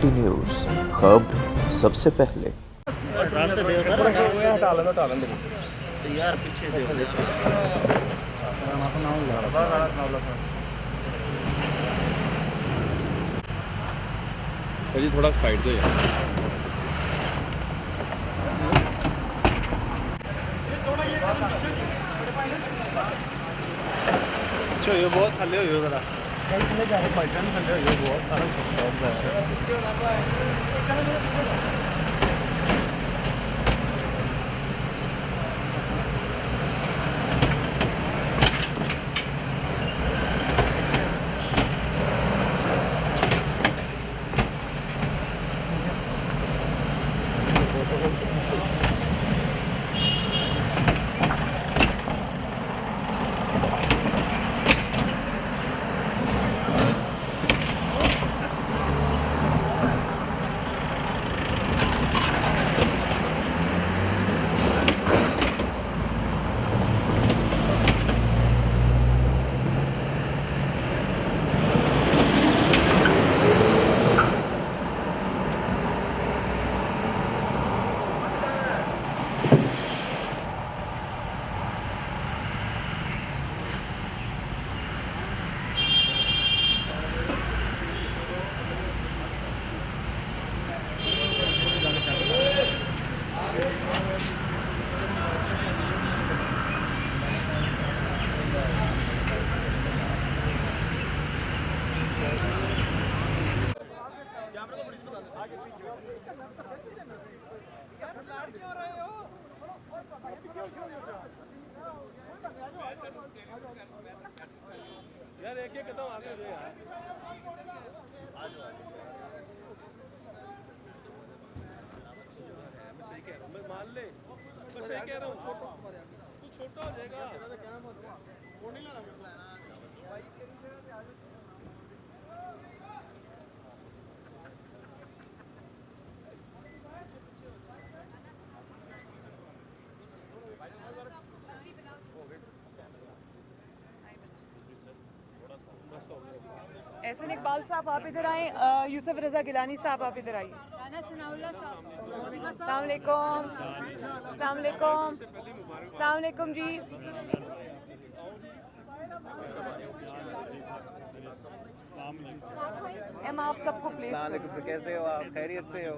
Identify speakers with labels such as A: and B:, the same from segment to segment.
A: D news خبر سب سے پہلے۔
B: یار پیچھے
C: جی تھوڑا سائڈ دے یار۔
B: یہ بہت تھلے ہوئی ہو ذرا بائٹن تھلے ہوئی ہو بہت سارا
D: یار ایک ایک قدم آگے ہو یار میں مان لے میں صحیح کہہ رہا ہوں تو چھوٹا ہو جائے گا
E: احسن اقبال صاحب آپ ادھر آئیں، یوسف رضا گیلانی صاحب آپ ادھر آئیے۔ السلام علیکم، السلام علیکم، السلام علیکم جی۔ ایم آپ سب کو پلیز
B: السلام علیکم سے کیسے ہو آپ؟ خیریت سے ہو؟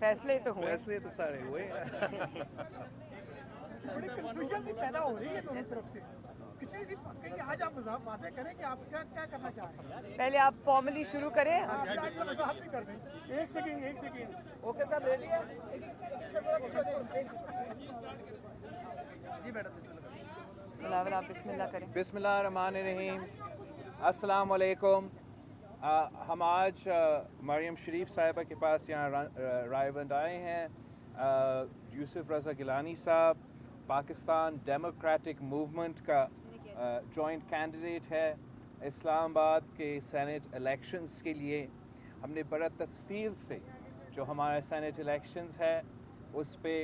E: فیصلے تو ہوئے،
B: فیصلے تو سارے ہوئے
F: بڑی کنفیوژن سی پیدا ہو رہی ہے دونوں طرف سے کتنی سی کہ آج آپ واضح کریں کہ آپ کیا کرنا چاہ رہے ہیں۔
E: پہلے آپ فارملی شروع کریں۔
F: وضاحت بھی کر دیں۔ ایک سیکنڈ
E: اوکے صاحب ریڈی ہے؟
F: جی میڈم
E: بلاول آپ بسم اللہ کریں۔
B: بسم اللہ الرحمن الرحیم۔ السلام علیکم۔ ہم آج مریم شریف صاحبہ کے پاس یہاں رائے بند آئے ہیں۔ یوسف رضا گیلانی صاحب پاکستان ڈیموکریٹک موومنٹ کا جوائنٹ کینڈیڈیٹ ہے اسلام آباد کے سینٹ الیکشنز کے لیے۔ ہم نے بڑا تفصیل سے جو ہمارے سینٹ الیکشنز ہے اس پہ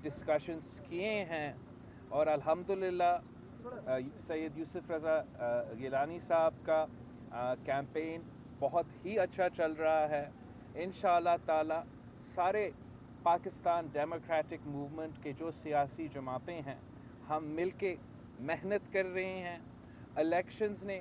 B: ڈسکشنز کیے ہیں اور الحمدللہ سید یوسف رضا گیلانی صاحب کا کیمپین بہت ہی اچھا چل رہا ہے۔ انشاءاللہ تعالی سارے پاکستان ڈیموکریٹک موومنٹ کے جو سیاسی جماعتیں ہیں ہم مل کے محنت کر رہے ہیں۔ الیکشنز نے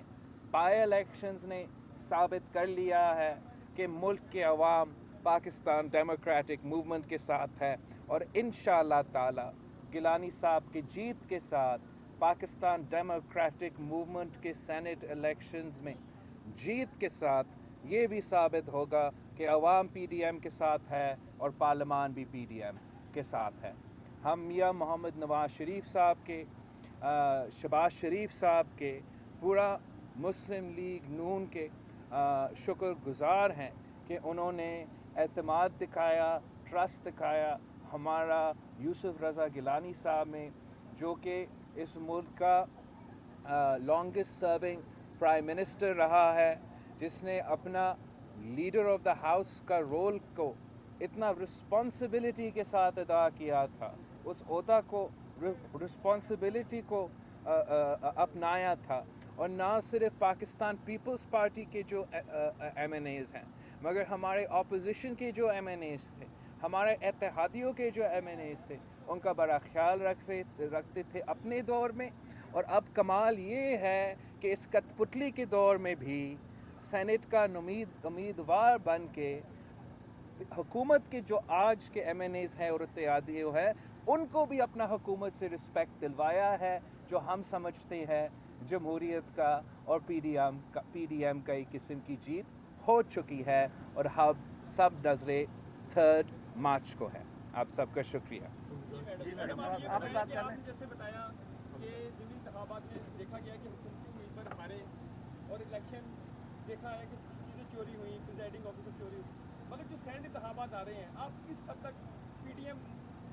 B: الیکشنز نے ثابت کر لیا ہے کہ ملک کے عوام پاکستان ڈیموکریٹک موومنٹ کے ساتھ ہے اور انشاءاللہ تعالی گیلانی صاحب کی جیت کے ساتھ پاکستان ڈیموکریٹک موومنٹ کے سینٹ الیکشنز میں جیت کے ساتھ یہ بھی ثابت ہوگا کہ عوام پی ڈی ایم کے ساتھ ہے اور پارلیمان بھی پی ڈی ایم کے ساتھ ہے۔ ہم میاں محمد نواز شریف صاحب کے، شہباز شریف صاحب کے، پورا مسلم لیگ نون کے شکر گزار ہیں کہ انہوں نے اعتماد دکھایا، ٹرسٹ دکھایا ہمارا یوسف رضا گیلانی صاحب میں، جو کہ اس ملک کا لانگسٹ سرونگ پرائم منسٹر رہا ہے، جس نے اپنا لیڈر آف دا ہاؤس کا رول کو اتنا رسپانسبلٹی کے ساتھ ادا کیا تھا، اس عہدہ کو رسپانسبلٹی کو اپنایا تھا، اور نہ صرف پاکستان پیپلز پارٹی کے جو ایم این ایز ہیں، مگر ہمارے اپوزیشن کے جو ایم این ایز تھے، ہمارے اتحادیوں کے جو ایم این ایز تھے، ان کا بڑا خیال رکھتے تھے اپنے دور میں. اور اب کمال یہ ہے کہ اس کٹ پتلی کے دور میں بھی سینٹ کا امیدوار بن کے حکومت کے جو آج کے ایم این ایز ہیں اور اتحادیوں ہیں، ان کو بھی اپنا حکومت سے رسپیکٹ دلوایا ہے، جو ہم سمجھتے ہیں جمہوریت کا اور پی ڈی ایم کا ایک قسم کی جیت ہو چکی ہے، اور ہم سب نظریں 3 مارچ کو ہے. آپ سب کا شکریہ.
D: میڈم آپ نے جیسے بتایا کہ ضمنی انتخابات میں دیکھا گیا کہ حکومتی امیدوار ہارے، اور الیکشن دیکھا ہے کہ کچھ چیزیں چوری ہوئیں، پریزائڈنگ آفیسر چوری ہوئی، مگر جو سینٹ انتخابات آ رہے ہیں، آپ کس حد تک پی ڈی ایم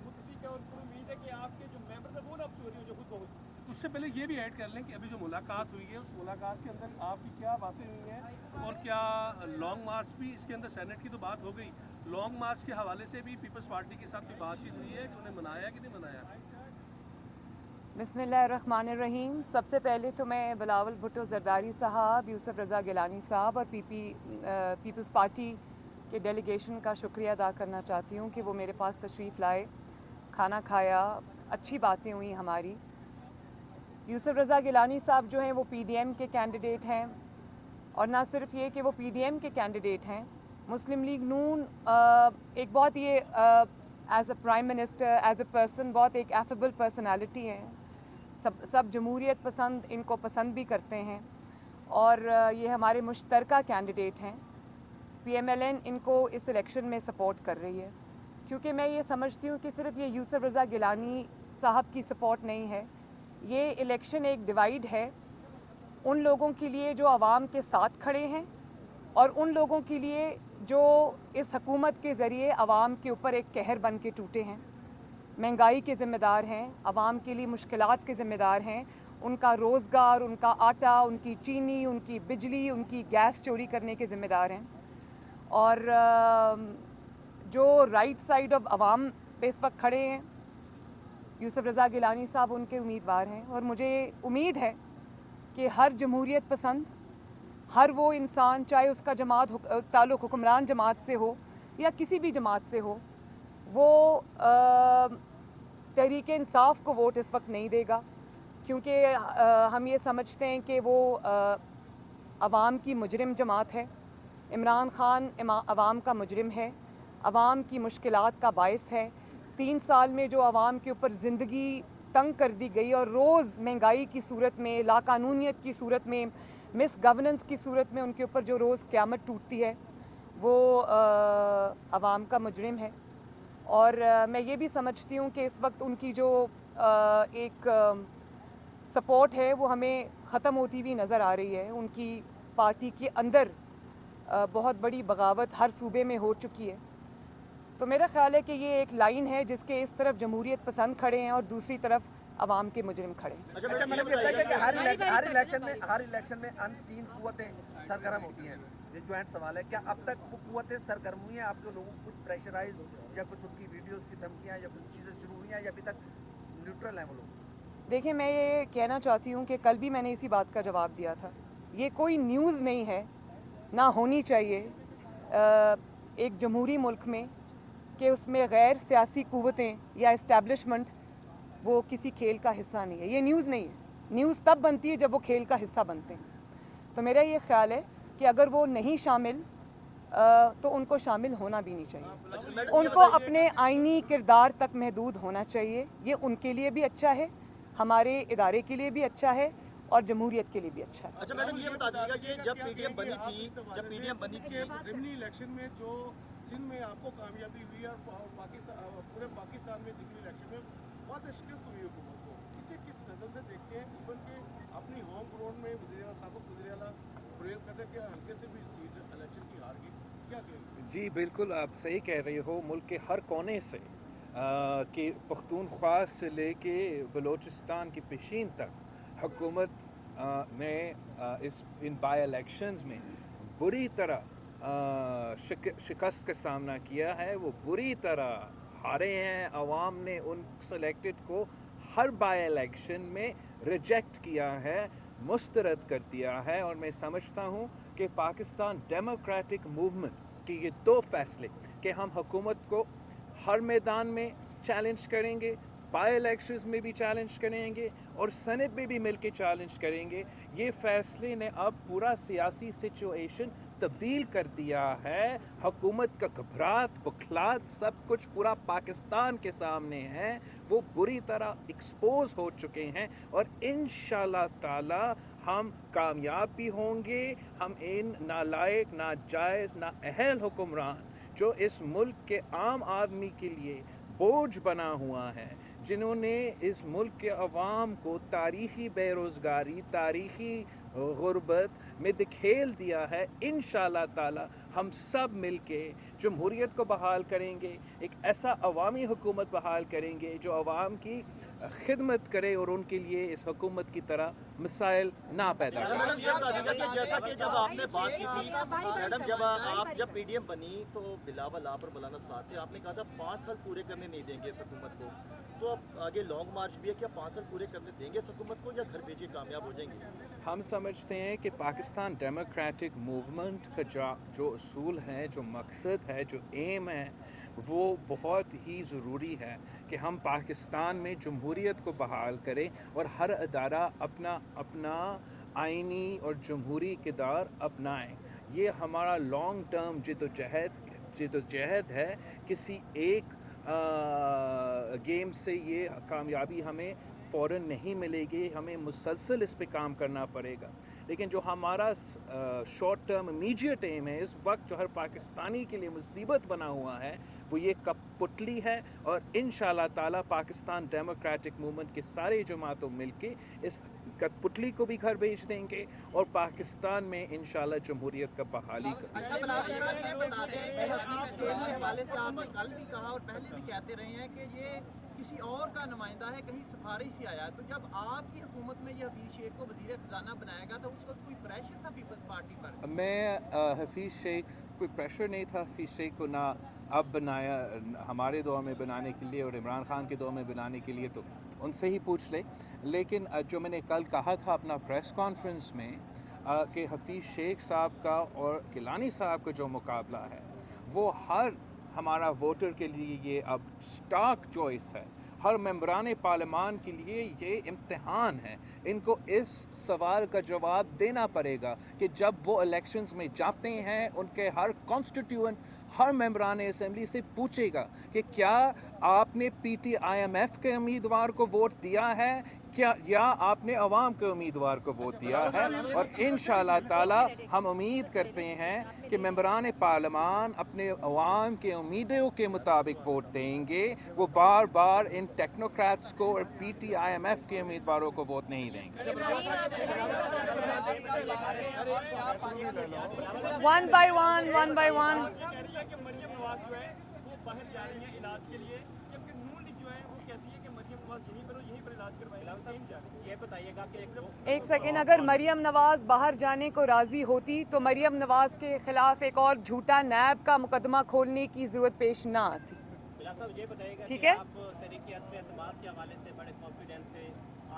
D: متفق ہے اور پوری امید ہے کہ آپ کے جو ممبرز ہیں وہ نہ چوری ہوں جو خود بہت.
C: اس سے پہلے یہ بھی ایڈ کر لیں کہ ابھی جو ملاقات ہوئی ہے اس ملاقات کے اندر آپ کی کیا باتیں ہوئی ہیں، اور کیا لانگ مارچ بھی اس کے اندر سینٹ کی تو بات ہو گئی، لانگ مارچ کے حوالے سے بھی پیپلز پارٹی کے ساتھ کوئی بات چیت ہوئی ہے کہ انہیں منایا کہ نہیں منایا؟
E: بسم اللہ الرحمن الرحیم. سب سے پہلے تو میں بلاول بھٹو زرداری صاحب، یوسف رضا گیلانی صاحب اور پیپلز پارٹی کے ڈیلیگیشن کا شکریہ ادا کرنا چاہتی ہوں کہ وہ میرے پاس تشریف لائے، کھانا کھایا، اچھی باتیں ہوئیں ہماری. یوسف رضا گیلانی صاحب جو ہیں وہ پی ڈی ایم کے کینڈیڈیٹ ہیں، اور نہ صرف یہ کہ وہ پی ڈی ایم کے کینڈیڈیٹ ہیں، مسلم لیگ نون ایک بہت یہ as a prime minister, as a person بہت ایک ایفیبل پرسنالٹی ہیں. سب جمہوریت پسند ان کو پسند بھی کرتے ہیں، اور یہ ہمارے مشترکہ کینڈیڈیٹ ہیں. پی ایم ایل این ان کو اس الیکشن میں سپورٹ کر رہی ہے، کیونکہ میں یہ سمجھتی ہوں کہ صرف یہ یوسف رضا گیلانی صاحب کی سپورٹ نہیں ہے، یہ الیکشن ایک ڈیوائیڈ ہے ان لوگوں کے لیے جو عوام کے ساتھ کھڑے ہیں، اور ان لوگوں کے لیے جو اس حکومت کے ذریعے عوام کے اوپر ایک قہر بن کے ٹوٹے ہیں، مہنگائی کے ذمہ دار ہیں، عوام کے لیے مشکلات کے ذمہ دار ہیں، ان کا روزگار، ان کا آٹا، ان کی چینی، ان کی بجلی، ان کی گیس چوری کرنے کے ذمہ دار ہیں. اور جو رائٹ سائڈ آف عوام پہ اس وقت کھڑے ہیں، یوسف رضا گیلانی صاحب ان کے امیدوار ہیں. اور مجھے امید ہے کہ ہر جمہوریت پسند، ہر وہ انسان، چاہے اس کا تعلق حکمران جماعت سے ہو یا کسی بھی جماعت سے ہو، وہ تحریک انصاف کو ووٹ اس وقت نہیں دے گا، کیونکہ ہم یہ سمجھتے ہیں کہ وہ عوام کی مجرم جماعت ہے. عمران خان عوام کا مجرم ہے، عوام کی مشکلات کا باعث ہے. 3 سال میں جو عوام کے اوپر زندگی تنگ کر دی گئی، اور روز مہنگائی کی صورت میں، لاقانونیت کی صورت میں، مس گورننس کی صورت میں ان کے اوپر جو روز قیامت ٹوٹتی ہے، وہ عوام کا مجرم ہے. اور میں یہ بھی سمجھتی ہوں کہ اس وقت ان کی جو ایک سپورٹ ہے وہ ہمیں ختم ہوتی ہوئی نظر آ رہی ہے. ان کی پارٹی کے اندر بہت بڑی بغاوت ہر صوبے میں ہو چکی ہے. تو میرا خیال ہے کہ یہ ایک لائن ہے جس کے اس طرف جمہوریت پسند کھڑے ہیں اور دوسری طرف عوام کے مجرم کھڑے ہیں.
G: اچھا مطلب یہ بتائیے کہ ہر الیکشن میں ان سین قوتیں سرگرم ہوتی ہیں. یہ جوائنٹ سوال ہے، کیا اب تک وہ قوتیں سرگرم ہوئی ہیں؟ آپ کے لوگوں کو کچھ پریشرائز یا کچھ ان کی ویڈیوز کی دھمکیاں یا کچھ چیزیں شروع ہوئی ہیں، یا ابھی تک نیوٹرل ہیں وہ لوگ؟
E: دیکھیں، میں یہ کہنا چاہتی ہوں کہ کل بھی میں نے اسی بات کا جواب دیا تھا. یہ کوئی نیوز نہیں ہے، نہ ہونی چاہیے ایک جمہوری ملک میں کہ اس میں غیر سیاسی قوتیں یا اسٹیبلشمنٹ وہ کسی کھیل کا حصہ نہیں ہے. یہ نیوز نہیں ہے. نیوز تب بنتی ہے جب وہ کھیل کا حصہ بنتے ہیں. تو میرا یہ خیال ہے کہ اگر وہ نہیں شامل تو ان کو شامل ہونا بھی نہیں چاہیے. ان کو اپنے آئینی کردار تک محدود ہونا چاہیے. یہ ان کے لیے بھی اچھا ہے، ہمارے ادارے کے لیے بھی اچھا ہے، اور جمہوریت کے لیے بھی اچھا ہے.
H: اچھا میڈم یہ بتا دیجیے گا کہ جب پی ڈی ایم بنی تھی
D: ضمنی الیکشن میں جو سندھ میں آپ کو کامیابی ہوئی اور پورے پاکستان میں ضمنی الیکشن میں بہت شکست ہوئی حکومت کو، اسے کس نظر سے دیکھتے ہیں؟ ایون کہ اپنی ہوم گراؤنڈ میں سابق وزیر اعلیٰ پریز کرنے کے ہلکے سے بھی سیٹ الیکشن کی ہار گئی، کیا کہیں؟
B: جی بالکل، آپ صحیح کہہ رہے ہو. ملک کے ہر کونے سے کہ پختونخوا سے لے کے بلوچستان کی پیشین تک حکومت میں ان بائی الیکشنز میں بری طرح شکست کا سامنا کیا ہے. وہ بری طرح ہارے ہیں. عوام نے ان سلیکٹڈ کو हर बाई इलेक्शन में रिजेक्ट किया है, मुस्तरद कर दिया है। और मैं समझता हूँ कि पाकिस्तान डेमोक्रेटिक मूवमेंट के ये दो फैसले कि हम हुकूमत को हर मैदान में चैलेंज करेंगे, बाई इलेक्शंस में भी चैलेंज करेंगे और सेनेट में भी मिलकर चैलेंज करेंगे, ये फैसले ने अब पूरा सियासी सिचुएशन तब्दील कर दिया है। हुकूमत का घबराहट बुखलाहट सब कुछ पूरा पाकिस्तान के सामने है, वो बुरी तरह एक्सपोज हो चुके हैं और इंशाल्लाह ताला हम कामयाब भी होंगे। हम इन नालायक, नाजायज़, नाअहल हुक्मरान जो इस मुल्क के आम आदमी के लिए बोझ बना हुआ है, जिन्होंने इस मुल्क के अवाम को तारीख़ी बेरोज़गारी, तारीख़ी गुर्बत में धकेल दिया है, इंशाल्लाह ताला हम सब मिलके जमहूरियत को बहाल करेंगे, एक ऐसा अवामी हुकूमत बहाल करेंगे जो अवाम की खिदमत करे और उनके लिए इस हुकूमत की तरह मसाइल ना पैदा करे।
H: मैडम ये बता दीजिए कि जैसा कि जब आपने बात की थी मैडम, जब पीडीएम बनी तो बिलावल आप और मौलाना साथ थे, आपने कहा था 5 साल पूरे करने नहीं देंगे इस हुकूमत को, तो अब आगे लॉन्ग मार्च भी है, क्या 5 साल पूरे करने देंगे इस हुकूमत को या घर भेजे कामयाब हो जाएंगे?
B: हम समझते हैं कि पाकिस्तान डेमोक्रेटिक मूवमेंट का जो उसूल है, जो मकसद है, जो एम है, वो बहुत ही ज़रूरी है कि हम पाकिस्तान में जमहूरियत को बहाल करें और हर अदारा अपना अपना आइनी और जमहूरी किरदार अपनाएं। ये हमारा लॉन्ग टर्म जिद्दोजहद है। किसी एक गेम से ये कामयाबी हमें फ़ौरन नहीं मिलेगी, हमें मुसलसल इस पे काम करना पड़ेगा। लेकिन जो हमारा शॉर्ट टर्म इमीडिएट एम है इस वक्त, जो हर पाकिस्तानी के लिए मुसीबत बना हुआ है, वो ये कठपुतली है। और इंशाल्लाह ताला पाकिस्तान डेमोक्रेटिक मूवमेंट के सारे जमातों मिलके इस कठपुतली को भी घर भेज देंगे और पाकिस्तान में इंशाल्लाह जमहूरियत का बहाली करेंगे।
I: अच्छा बिलावल, ये बता दें कि हफीज शेख के हवाले से आपने कल भी कहा और पहले भी कहते रहे हैं कि ये किसी और का नुमाइंदा है, कहीं सिफारिश से आया है, तो जब आपकी हुकूमत में ये हफीज शेख को वज़ीर ख़जाना बनाएगा तो उस वक्त कोई प्रेशर था पीपल्स पार्टी पर?
B: मैं हफीज़ शेख, कोई प्रेशर नहीं था हफीज़ शेख को, ना अब बनाया हमारे दौर में बनाने के लिए और इमरान खान के दौर में बनाने के लिए, तो उनसे ही पूछ ले। लेकिन जो मैंने कल कहा था अपना प्रेस कॉन्फ्रेंस में कि हफीज़ शेख साहब का और गिलानी साहब का जो मुकाबला है वो हर हमारा वोटर के लिए ये अब स्टार्क चॉइस है, हर मेंबरान पार्लियामान के लिए ये इम्तिहान है। इनको इस सवाल का जवाब देना पड़ेगा कि जब वो इलेक्शंस में जाते हैं, उनके हर कॉन्स्टिट्यूएंट, हर मेंबरान असेंबली से पूछेगा कि क्या आपने PTIMF के उम्मीदवार को वोट दिया है, क्या या आपने अवाम के उम्मीदवार को वोट दिया है। और इंशाल्लाह ताला हम उम्मीद करते हैं कि मेंबरान पार्लियामान अपने अवाम के उम्मीदों के मुताबिक वोट देंगे, वो बार बार इन टेक्नोक्रेट्स को और PTIMF के उम्मीदवारों को वोट नहीं देंगे।
E: वन बाय वन
D: कि मरियम नवाज जो है वो बाहर जा रही है इलाज के लिए, जबकि नून लीग जो है वो कहती है कि मरियम नवाज यहीं पर इलाज करवाएगी। ये बताइएगा कि
E: एक सेकेंड, अगर मरियम नवाज़ बाहर जाने को राज़ी होती तो मरियम नवाज़ के ख़िलाफ़ एक और झूठा नैब का मुकदमा खोलने की ज़रूरत पेश ना आती।
H: ये बताइएगा
E: ठीक
H: कि
E: है।
H: आप तहरीक एतमाद के हवाले से बड़े कॉन्फिडेंस से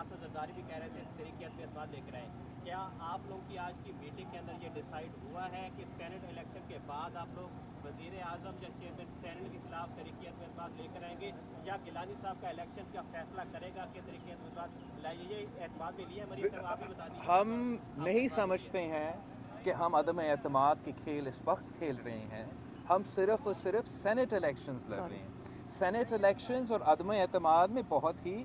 H: आसिफ जरदारी भी कह रहे थे तहरीक एतमाद लेकर आए, क्या आप लोगों की आज की मीटिंग के अंदर ये डिसाइड हुआ है कि सेनेट इलेक्शन के बाद आप लोग वज़ीर आज़म या चेयरमैन सेनेट के खिलाफ तहरीक एतमाद लेकर आएंगे, या गिलानी साहब का इलेक्शन का फैसला करेगा कि तहरीक एतमाद लाइए? एतमाद में लिया मरीज साहब, आप ही बता दीजिए।
B: हम नहीं समझते हैं कि हम अदम एतमाद के खेल इस वक्त खेल रहे हैं। हम सिर्फ और सिर्फ सेनेट इलेक्शंस लड़ रहे हैं। सेनेट इलेक्शंस और अदम एतमाद में बहुत ही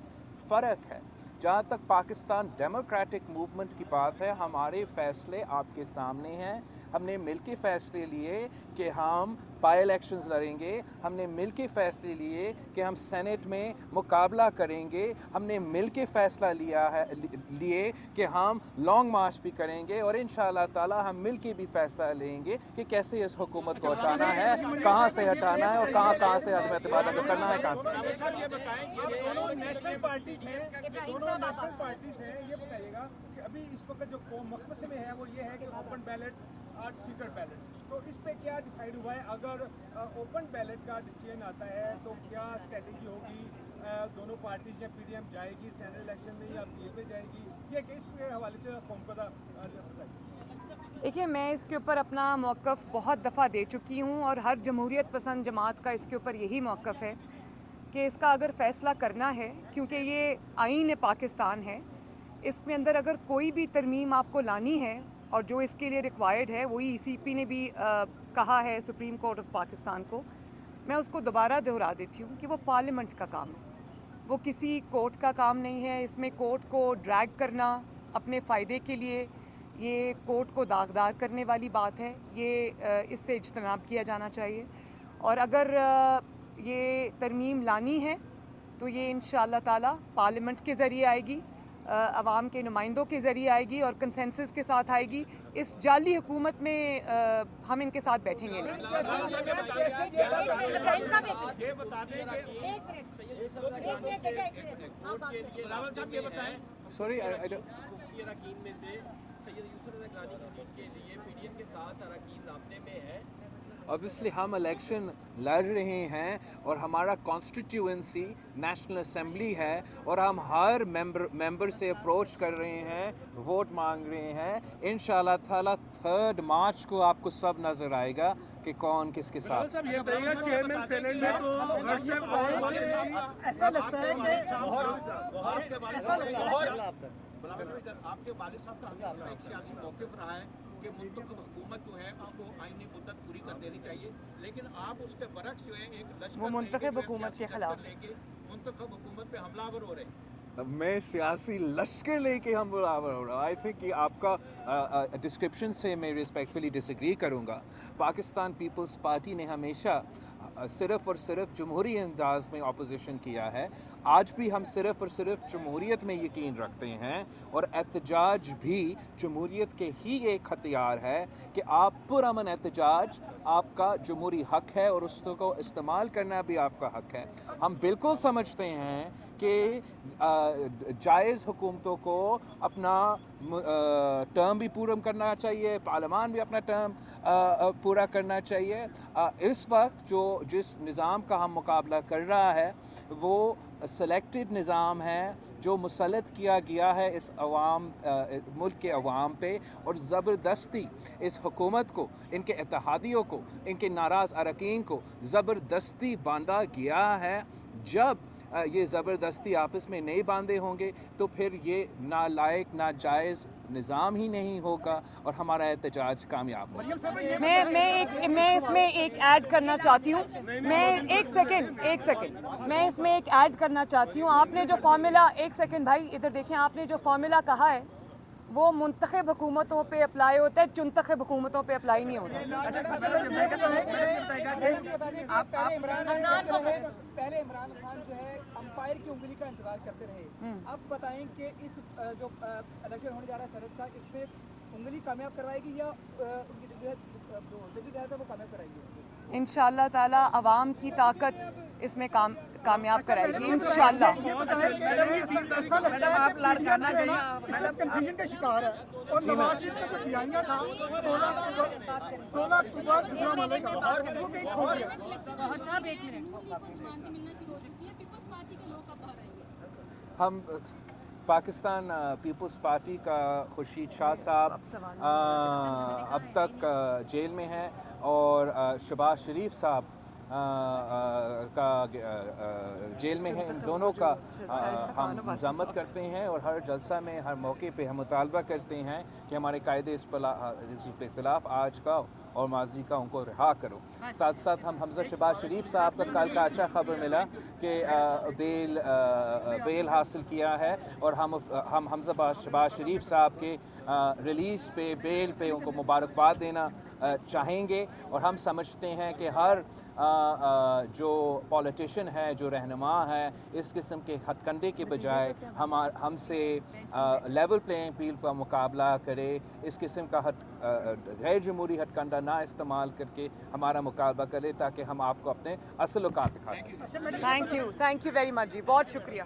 B: फ़र्क है। जहाँ तक पाकिस्तान डेमोक्रेटिक मूवमेंट की बात है, हमारे फ़ैसले आपके सामने हैं। हमने मिलके फ़ैसले लिए कि हम बाई इलेक्शंस लड़ेंगे, हमने मिलके फ़ैसले लिए कि हम सेनेट में मुकाबला करेंगे, हमने मिलके फ़ैसला लिए कि हम लॉन्ग मार्च भी करेंगे और इंशाल्लाह ताला हम मिलके भी फ़ैसला लेंगे कि कैसे इस हुकूमत को हटाना है, कहाँ से हटाना है और कहाँ से अदम एतमाद करना है, कहाँ से।
F: दोनों नेशनल पार्टीज हैं, ये बताइएगा कि अभी इस वक्त जो मकसद में है वो ये है कि ओपन बैलेट और सीक्रेट बैलेट, तो इस पे क्या डिसाइड हुआ है? अगर ओपन बैलेट का डिसीजन आता है तो क्या स्ट्रेटजी होगी दोनों पार्टीज या पीडीएम जाएगी सेनेट इलेक्शन में या पीए पे जाएगी, ये इसके हवाले से कौम का बताइए।
E: देखिए, मैं इसके ऊपर अपना मौक़िफ़ बहुत दफ़ा दे चुकी हूँ और हर जमहूरियत पसंद जमात का इसके ऊपर यही मौक़िफ़ है कि इसका अगर फ़ैसला करना है, क्योंकि ये आईन पाकिस्तान है, इसके अंदर अगर कोई भी तरमीम आपको लानी है और जो इसके लिए रिक्वायर्ड है, वही ईसीपी ने भी कहा है सुप्रीम कोर्ट ऑफ पाकिस्तान को, मैं उसको दोबारा दोहरा देती हूँ कि वो पार्लियामेंट का काम है, वो किसी कोर्ट का काम नहीं है। इसमें कोर्ट को ड्रैग करना अपने फ़ायदे के लिए, ये कोर्ट को दागदार करने वाली बात है, ये इससे इज्तनाब किया जाना चाहिए। और अगर ये तरमीम लानी है तो ये इंशाअल्लाह ताला पार्लियामेंट के ज़रिए आएगी, अवाम के नुमाइंदों के ज़रिए आएगी और कंसेंसस के साथ आएगी। इस जाली हुकूमत में हम इनके साथ बैठेंगे नहीं।
B: सॉरी
D: अरकान में से सैयद यूसुफ रज़ा गिलानी की सीट के लिए पीडीएम के साथ अरकान राब्ते में है।
B: ऑब्वियसली हम इलेक्शन लड़ रहे हैं और हमारा कॉन्स्टिट्यूएंसी नेशनल असेंबली है और हम हर मेंबर से अप्रोच कर रहे हैं, वोट मांग रहे हैं। इंशाल्लाह ताला 3 मार्च को आपको सब नज़र आएगा कि कौन किसके साथ।
C: साहब ये बताइएगा चेयरमैन सेनेट में तो वर्कशॉप कौन
F: ऐसा लगता है कि
G: आपके वालिद साहब का हमेशा एक सियासी मौक़िफ़ रहा है कि मुंतखब हुकूमत जो है उसको आईनी मुद्दत पूरी कर देनी चाहिए, लेकिन आप उसके बरक्स जो है एक लश्कर
E: वो मुंतखब हुकूमत के खिलाफ
G: मुंतखब हुकूमत पे हमलावर हो रहे हैं।
B: मैं सियासी लश्कर लेके हम बराबर हो रहा हूँ। आई थिंक कि आपका डिस्क्रिप्शन से मैं रिस्पेक्टफुली डिसएग्री करूँगा। पाकिस्तान पीपल्स पार्टी ने हमेशा सिर्फ़ और सिर्फ जमहूरी अंदाज में अपोजिशन किया है। आज भी हम सिर्फ़ और सिर्फ जमहूरियत में यकीन रखते हैं और एहतजाज भी जमहूरियत के ही एक हथियार है कि आप पुरअमन एहतजाज आपका जमहूरी हक़ है और उसको इस्तेमाल करना भी आपका हक़ है। हम बिल्कुल समझते हैं कि जायज़ हुकूमतों को अपना टर्म भी पूरा करना चाहिए, पार्लियामान भी अपना टर्म पूरा करना चाहिए। इस वक्त जिस निज़ाम का हम मुकाबला कर रहा है वो सेलेक्टेड निज़ाम है जो मुसल्लत किया गया है इस मुल्क के अवाम पे, और ज़बरदस्ती इस हुकूमत को, इनके इत्तेहादियों को, इनके नाराज़ अरकान को ज़बरदस्ती बांधा गया है। जब ये ज़बरदस्ती आपस में नहीं बांधे होंगे तो फिर ये नालायक नाजायज़ निज़ाम ही नहीं होगा और हमारा एहतजाज कामयाब होगा।
E: मैं इसमें एक ऐड करना चाहती हूँ। एक सेकंड मैं इसमें एक ऐड करना चाहती हूँ। आपने जो फार्मूला, एक सेकंड भाई इधर देखें, आपने जो फार्मूला कहा है वो मुंतखब हुकूमतों पे अप्लाई होता है, चुनतखब हुकूमतों पे अप्लाई नहीं होता।
I: पहले इमरान खान जो है अंपायर की उंगली का इंतजार करते रहे, अब बताएं कि इस जो इलेक्शन होने जा रहा है सेनेट का, इसमें उंगली कामयाब करवाएगी या उनकी जो है जदीद है वो कामयाब कराएगी?
E: इंशाअल्लाह ताला अवाम की ताकत इसमें कामयाब कराएगी इंशाअल्लाह।
F: मैडम आप लड़काना मैडम कंफ्यूजन का शिकार है और नवाज शरीफ का जो बयानिया था 16 अक्टूबर गुजरावाले का वो कहीं खो गया।
B: हम पाकिस्तान पीपल्स पार्टी का खुर्शीद शाह साहब अब तक जेल में हैं और शहबाज शरीफ साहब का जेल में है। इन दोनों का हम मज़म्मत करते हैं और हर जलसा में, हर मौके पे हम मुतालबा करते हैं कि हमारे कायदे इस इख्तिलाफ आज का और माजी का उनको रिहा करो। साथ साथ हम हमज़ा शहबाज शरीफ साहब का कल का अच्छा खबर मिला कि बेल हासिल किया है और हम हमज़ा शहबाज शरीफ साहब के रिलीज़ पे, बेल पे उनको मुबारकबाद देना चाहेंगे। और हम समझते हैं कि हर जो पॉलिटिशियन है, जो रहनुमा है, इस किस्म के हथकंडे के बजाय हमसे लेवल प्लेइंग फील्ड का मुकाबला करे, इस किस्म का गैर जमहूरी हथकंडा ना इस्तेमाल करके हमारा मुकाबला करे ताकि हम आपको अपने असल औकात दिखा सकें।
E: थैंक यू वेरी मच जी, बहुत शुक्रिया।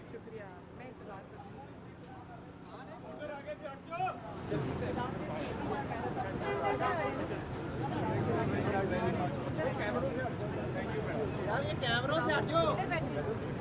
E: शुक्रिया, मैं इंतजार कर रही हूँ।
I: यार ये कैमरों से हट जाओ